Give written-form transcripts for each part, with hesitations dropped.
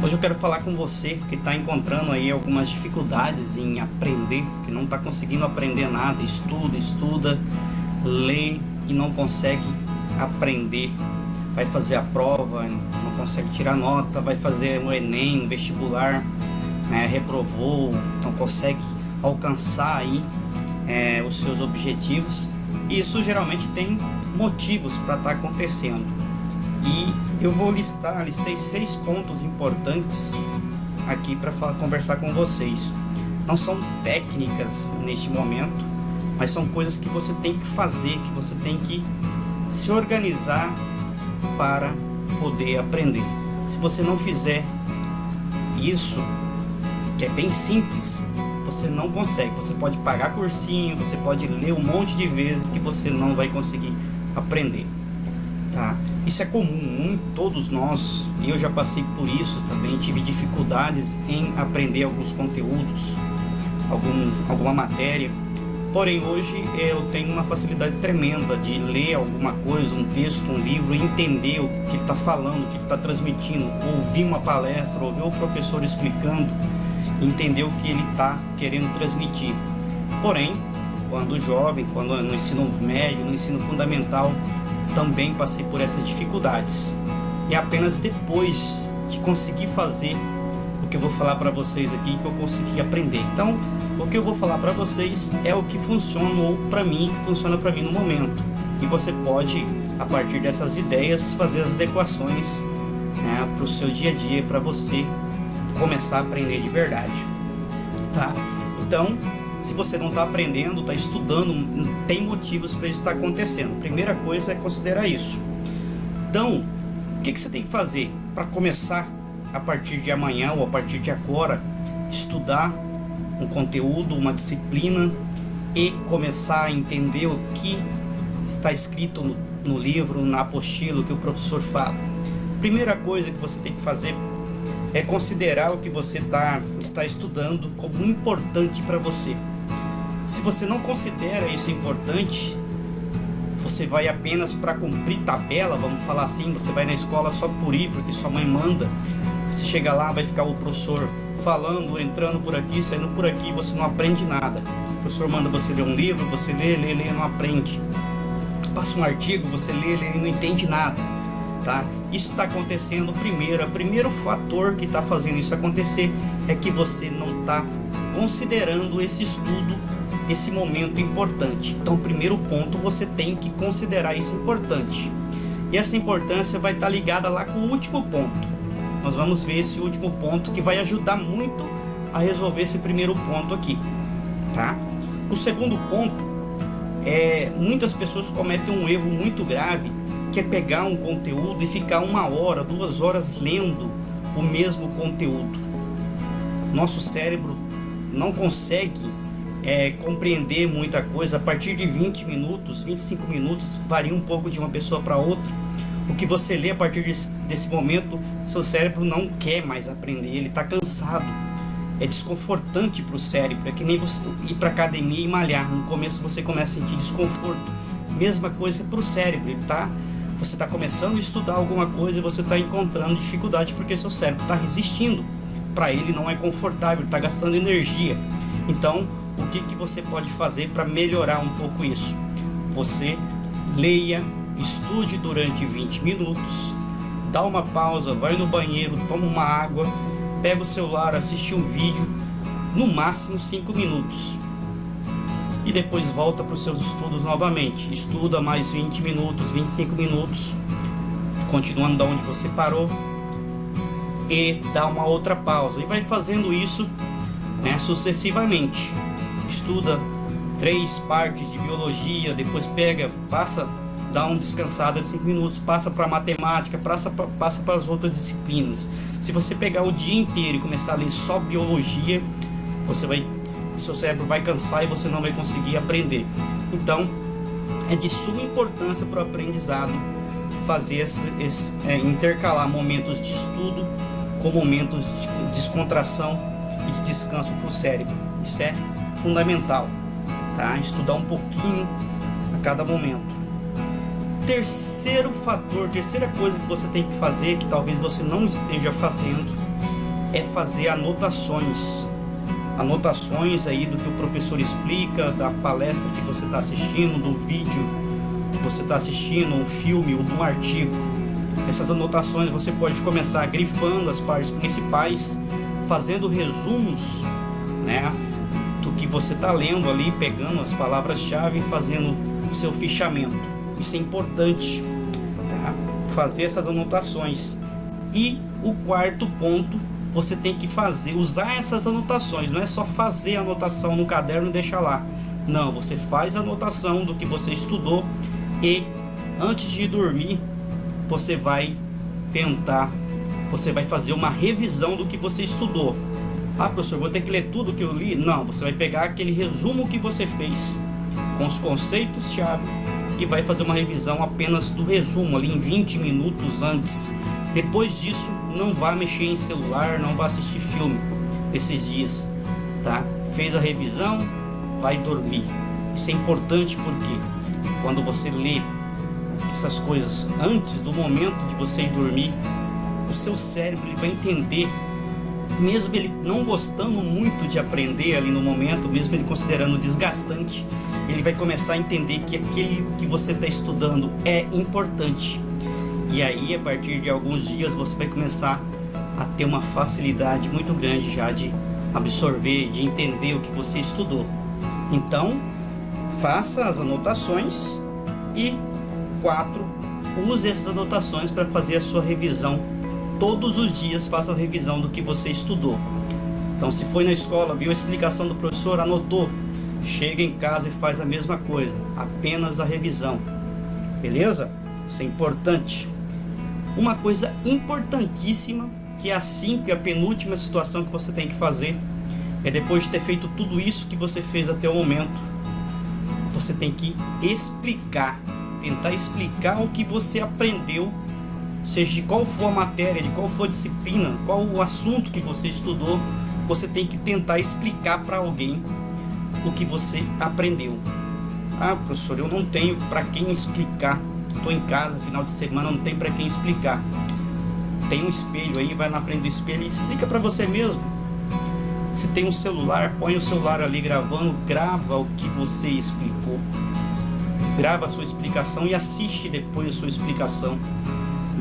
Hoje eu quero falar com você que está encontrando aí algumas dificuldades em aprender, que não está conseguindo aprender nada, estuda, lê e não consegue aprender. Vai fazer a prova, não consegue tirar nota, vai fazer o Enem, um vestibular, reprovou, não consegue alcançar aí os seus objetivos. E isso geralmente tem motivos para estar acontecendo. E eu vou listei 6 pontos importantes aqui para conversar com vocês. Não são técnicas neste momento, mas são coisas que você tem que fazer, que você tem que se organizar para poder aprender. Se você não fizer isso, que é bem simples, você não consegue. Você pode pagar cursinho, você pode ler um monte de vezes que você não vai conseguir aprender, tá? Isso é comum, todos nós, e eu já passei por isso também, tive dificuldades em aprender alguns conteúdos, alguma matéria. Porém, hoje eu tenho uma facilidade tremenda de ler alguma coisa, um texto, um livro, e entender o que ele está falando, o que ele está transmitindo, ouvir uma palestra, ouvir o professor explicando, entender o que ele está querendo transmitir. Porém, quando jovem, quando no ensino médio, no ensino fundamental, também passei por essas dificuldades. E apenas depois de conseguir fazer o que eu vou falar para vocês aqui, que eu consegui aprender. Então, o que eu vou falar para vocês é o que funcionou para mim, que funciona para mim no momento. E você pode, a partir dessas ideias, fazer as adequações para o seu dia a dia, para você começar a aprender de verdade, tá? Então, se você não está aprendendo, está estudando, tem motivos para isso estar acontecendo. Primeira coisa é considerar isso. Então, o que você tem que fazer para começar a partir de amanhã ou a partir de agora, estudar um conteúdo, uma disciplina e começar a entender o que está escrito no livro, na apostila, que o professor fala? Primeira coisa que você tem que fazer é considerar o que você está estudando como importante para você. Se você não considera isso importante, você vai apenas para cumprir tabela, vamos falar assim, você vai na escola só por ir, porque sua mãe manda. Você chega lá, vai ficar o professor falando, entrando por aqui, saindo por aqui, você não aprende nada. O professor manda você ler um livro, você lê e não aprende. Passa um artigo, você lê e não entende nada, tá? Isso está acontecendo o primeiro fator que está fazendo isso acontecer é que você não está considerando esse estudo, esse momento importante. Então, primeiro ponto, você tem que considerar isso importante. E essa importância vai estar ligada lá com o último ponto. Nós vamos ver esse último ponto que vai ajudar muito a resolver esse primeiro ponto aqui, tá? O segundo ponto muitas pessoas cometem um erro muito grave, que é pegar um conteúdo e ficar 1 hora, 2 horas lendo o mesmo conteúdo. Nosso cérebro não consegue compreender muita coisa. A partir de 20 minutos, 25 minutos, varia um pouco de uma pessoa para outra. O que você lê a partir desse momento, seu cérebro não quer mais aprender, ele está cansado. É desconfortante para o cérebro, é que nem você ir para academia e malhar. No começo você começa a sentir desconforto. Mesma coisa para o cérebro, você está começando a estudar alguma coisa e você está encontrando dificuldade porque seu cérebro está resistindo. Para ele não é confortável, está gastando energia. Então, o que você pode fazer para melhorar um pouco isso? Você leia, estude durante 20 minutos, dá uma pausa, vai no banheiro, toma uma água, pega o celular, assiste um vídeo, no máximo 5 minutos. E depois volta para os seus estudos novamente. Estuda mais 20 minutos, 25 minutos, continuando da onde você parou, e dá uma outra pausa. E vai fazendo isso sucessivamente. Estuda 3 partes de biologia, depois dá uma descansada de 5 minutos, passa para matemática, passa para as outras disciplinas. Se você pegar o dia inteiro e começar a ler só biologia, seu cérebro vai cansar e você não vai conseguir aprender. Então, é de suma importância para o aprendizado fazer intercalar momentos de estudo com momentos de descontração e de descanso para o cérebro. Isso é fundamental, tá? Estudar um pouquinho a cada momento. Terceiro fator, terceira coisa que você tem que fazer, que talvez você não esteja fazendo, é fazer anotações. Anotações aí do que o professor explica, da palestra que você está assistindo, do vídeo que você está assistindo, um filme ou de um artigo. Essas anotações você pode começar grifando as partes principais, fazendo resumos, né, do que você está lendo ali, pegando as palavras-chave e fazendo o seu fichamento. Isso é importante, tá? Fazer essas anotações. E o quarto ponto, você tem que usar essas anotações. Não é só fazer a anotação no caderno e deixar lá. Não, você faz a anotação do que você estudou e antes de dormir, você vai fazer uma revisão do que você estudou. Ah, professor, vou ter que ler tudo que eu li? Não, você vai pegar aquele resumo que você fez com os conceitos-chave e vai fazer uma revisão apenas do resumo ali em 20 minutos antes. Depois disso, não vá mexer em celular, não vá assistir filme esses dias, tá? Fez a revisão, vai dormir. Isso é importante porque quando você lê essas coisas antes do momento de você ir dormir, o seu cérebro ele vai entender, mesmo ele não gostando muito de aprender ali no momento, mesmo ele considerando desgastante, ele vai começar a entender que aquele que você está estudando é importante. E aí, a partir de alguns dias, você vai começar a ter uma facilidade muito grande já de absorver, de entender o que você estudou. Então, faça as anotações e 4, use essas anotações para fazer a sua revisão. Todos os dias faça a revisão do que você estudou. Então, se foi na escola, viu a explicação do professor, anotou, chega em casa e faz a mesma coisa, apenas a revisão. Beleza? Isso é importante. Uma coisa importantíssima, que é a 5, a penúltima situação que você tem que fazer, é depois de ter feito tudo isso que você fez até o momento, você tem que tentar explicar o que você aprendeu, seja de qual for a matéria, de qual for a disciplina, qual o assunto que você estudou, você tem que tentar explicar para alguém o que você aprendeu. Ah, professor, eu não tenho para quem explicar. Estou em casa, final de semana, não tem para quem explicar. Tem um espelho aí, vai na frente do espelho e explica para você mesmo. Se tem um celular, põe o celular ali gravando, grava o que você explicou. Grava a sua explicação e assiste depois a sua explicação.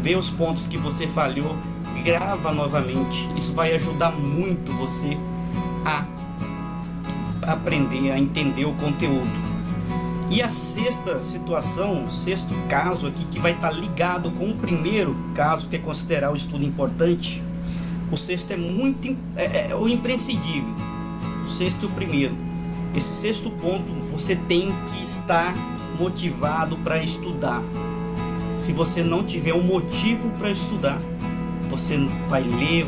Vê os pontos que você falhou, grava novamente. Isso vai ajudar muito você a aprender, a entender o conteúdo. E a sexta situação, o sexto caso aqui, que vai estar ligado com o primeiro caso, que é considerar o estudo importante. O sexto é o imprescindível. O sexto e o primeiro. Esse sexto ponto, você tem que estar motivado para estudar. Se você não tiver um motivo para estudar, você vai ler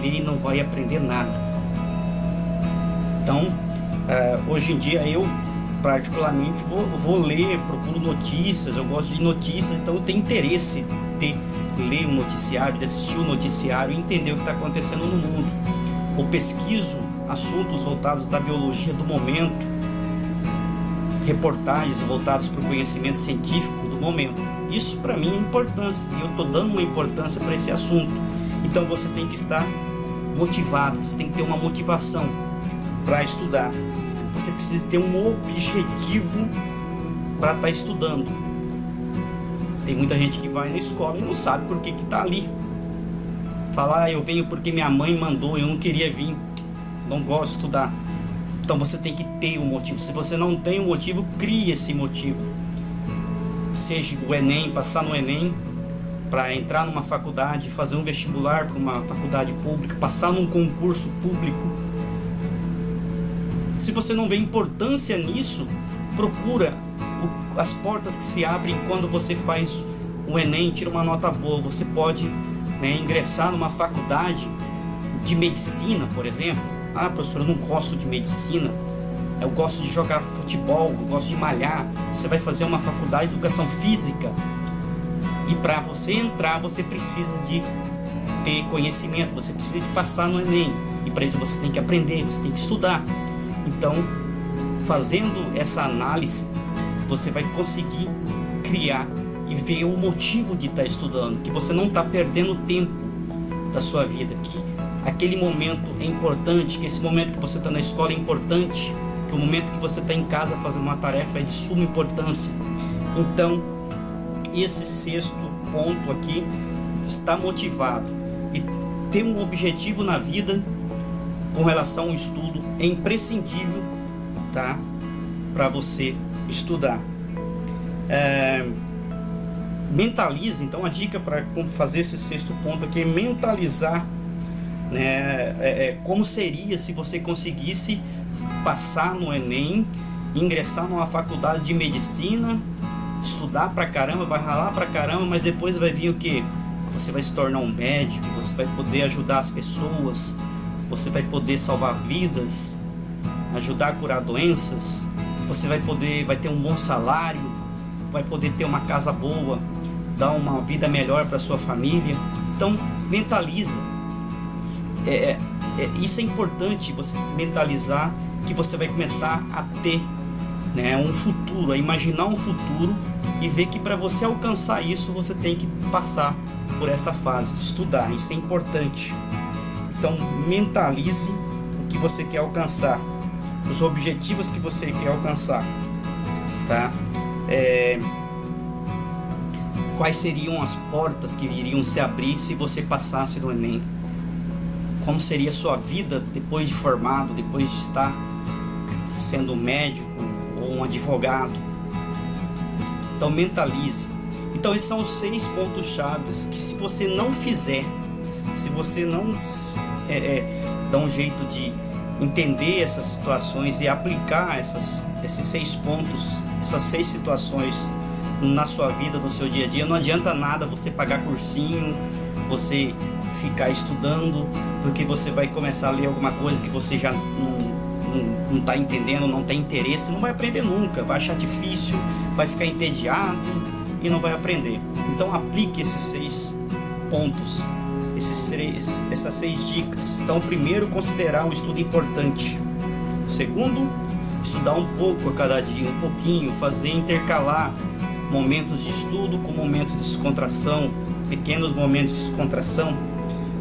e não vai aprender nada. Então, hoje em dia eu particularmente vou ler, procuro notícias, eu gosto de notícias, então eu tenho interesse de ler um noticiário, de assistir um noticiário e entender o que está acontecendo no mundo. Eu pesquiso assuntos voltados da biologia do momento, reportagens voltadas para o conhecimento científico do momento. Isso para mim é importância e eu estou dando uma importância para esse assunto. Então você tem que estar motivado, você tem que ter uma motivação para estudar. Você precisa ter um objetivo para estar estudando. Tem muita gente que vai na escola e não sabe por que está ali. Fala, eu venho porque minha mãe mandou, eu não queria vir, não gosto de estudar. Então você tem que ter um motivo. Se você não tem um motivo, crie esse motivo. Seja o Enem, passar no Enem para entrar numa faculdade, fazer um vestibular para uma faculdade pública, passar num concurso público. Se você não vê importância nisso, procura as portas que se abrem quando você faz o Enem, tira uma nota boa. Você pode, ingressar numa faculdade de medicina, por exemplo. Ah, professor, eu não gosto de medicina, eu gosto de jogar futebol, eu gosto de malhar. Você vai fazer uma faculdade de educação física e para você entrar, você precisa de ter conhecimento, você precisa de passar no Enem. E para isso você tem que aprender, você tem que estudar. Então, fazendo essa análise, você vai conseguir criar e ver o motivo de estar estudando, que você não está perdendo tempo. da sua vida, que aquele momento é importante, que esse momento que você está na escola é importante, que o momento que você está em casa fazendo uma tarefa é de suma importância. Então, esse sexto ponto aqui, estar motivado e ter um objetivo na vida com relação ao estudo é imprescindível, tá? Para você estudar. Mentalize. Então a dica para fazer esse sexto ponto aqui é mentalizar, né, como seria se você conseguisse passar no Enem, ingressar numa faculdade de medicina, estudar pra caramba, vai ralar pra caramba, mas depois vai vir o que? Você vai se tornar um médico, você vai poder ajudar as pessoas, você vai poder salvar vidas, ajudar a curar doenças, você vai ter um bom salário, vai poder ter uma casa boa, dar uma vida melhor para sua família. Então mentaliza. Isso é importante, você mentalizar que você vai começar a ter, né, um futuro, a imaginar um futuro e ver que para você alcançar isso você tem que passar por essa fase de estudar. Isso é importante. Então mentalize o que você quer alcançar, os objetivos que você quer alcançar, tá? Quais seriam as portas que iriam se abrir se você passasse no Enem? Como seria a sua vida depois de formado, depois de estar sendo um médico ou um advogado? Então mentalize. Então esses são os 6 pontos chaves que, se você não fizer, se você não dar um jeito de entender essas situações e aplicar esses 6 pontos, essas 6 situações na sua vida, no seu dia a dia, não adianta nada você pagar cursinho, você ficar estudando, porque você vai começar a ler alguma coisa que você já não está entendendo, não tem interesse, não vai aprender nunca, vai achar difícil, vai ficar entediado e não vai aprender. Então aplique esses 6 pontos, essas 6 dicas. Então, primeiro, considerar o estudo importante. Segundo, estudar um pouco a cada dia, um pouquinho, fazer intercalar momentos de estudo com momentos de descontração, pequenos momentos de descontração,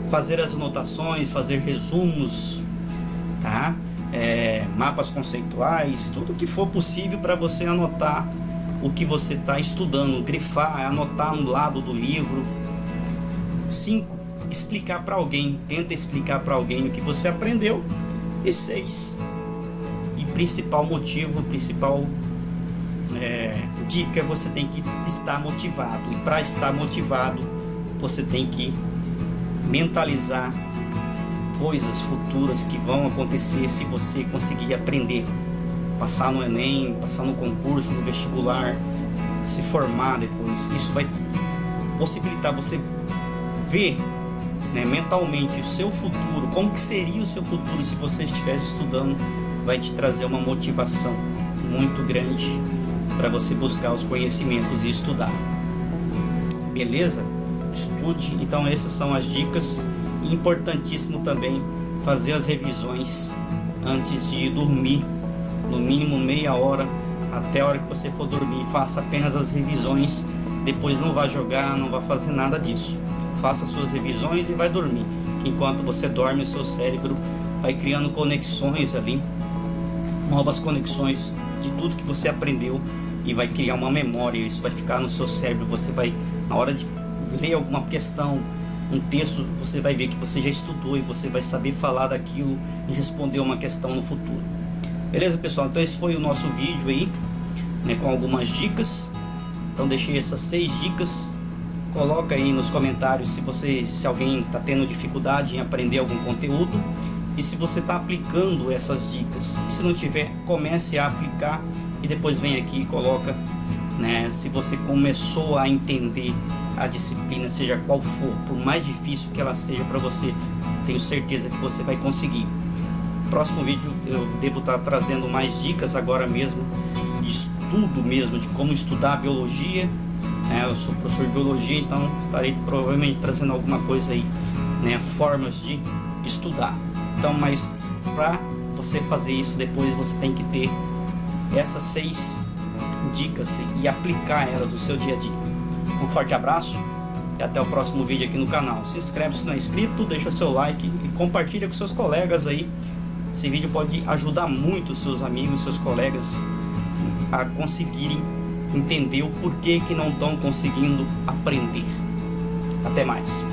fazer as anotações, fazer resumos, tá? Mapas conceituais, tudo que for possível para você anotar o que você está estudando, grifar, anotar um lado do livro. 5, explicar para alguém, tenta explicar para alguém o que você aprendeu. E 6, e principal motivo, principal dica, você tem que estar motivado. E para estar motivado, você tem que mentalizar coisas futuras que vão acontecer se você conseguir aprender, passar no Enem, passar no concurso, no vestibular, se formar depois. Isso vai possibilitar você ver, né, mentalmente o seu futuro, como que seria o seu futuro se você estivesse estudando. Vai te trazer uma motivação muito grande para você buscar os conhecimentos e estudar. Beleza? Estude. Então essas são as dicas. E importantíssimo também fazer as revisões antes de dormir, no mínimo meia hora, até a hora que você for dormir. Faça apenas as revisões, depois não vá jogar, não vá fazer nada disso. Faça suas revisões e vai dormir. Enquanto você dorme, o seu cérebro vai criando conexões ali, novas conexões de tudo que você aprendeu, e vai criar uma memória. Isso vai ficar no seu cérebro. Você vai, na hora de ler alguma questão, um texto, você vai ver que você já estudou e você vai saber falar daquilo e responder uma questão no futuro. Beleza, pessoal? Então esse foi o nosso vídeo aí, né, com algumas dicas. Então deixei essas 6 dicas. Coloca aí nos comentários se alguém está tendo dificuldade em aprender algum conteúdo e se você está aplicando essas dicas. E se não tiver, comece a aplicar e depois vem aqui e coloca, né, se você começou a entender a disciplina, seja qual for, por mais difícil que ela seja para você, tenho certeza que você vai conseguir. Próximo vídeo eu devo estar trazendo mais dicas agora mesmo, de estudo mesmo, de como estudar a biologia. Eu sou professor de biologia, então estarei provavelmente trazendo alguma coisa aí, né, formas de estudar. Então, mas para você fazer isso depois, você tem que ter essas 6 dicas e aplicar elas no seu dia a dia. Um forte abraço, e até o próximo vídeo aqui no canal. Se inscreve se não é inscrito, deixa o seu like e compartilha com seus colegas aí. Esse vídeo pode ajudar muito seus amigos, seus colegas a conseguirem entender o porquê que não estão conseguindo aprender. Até mais.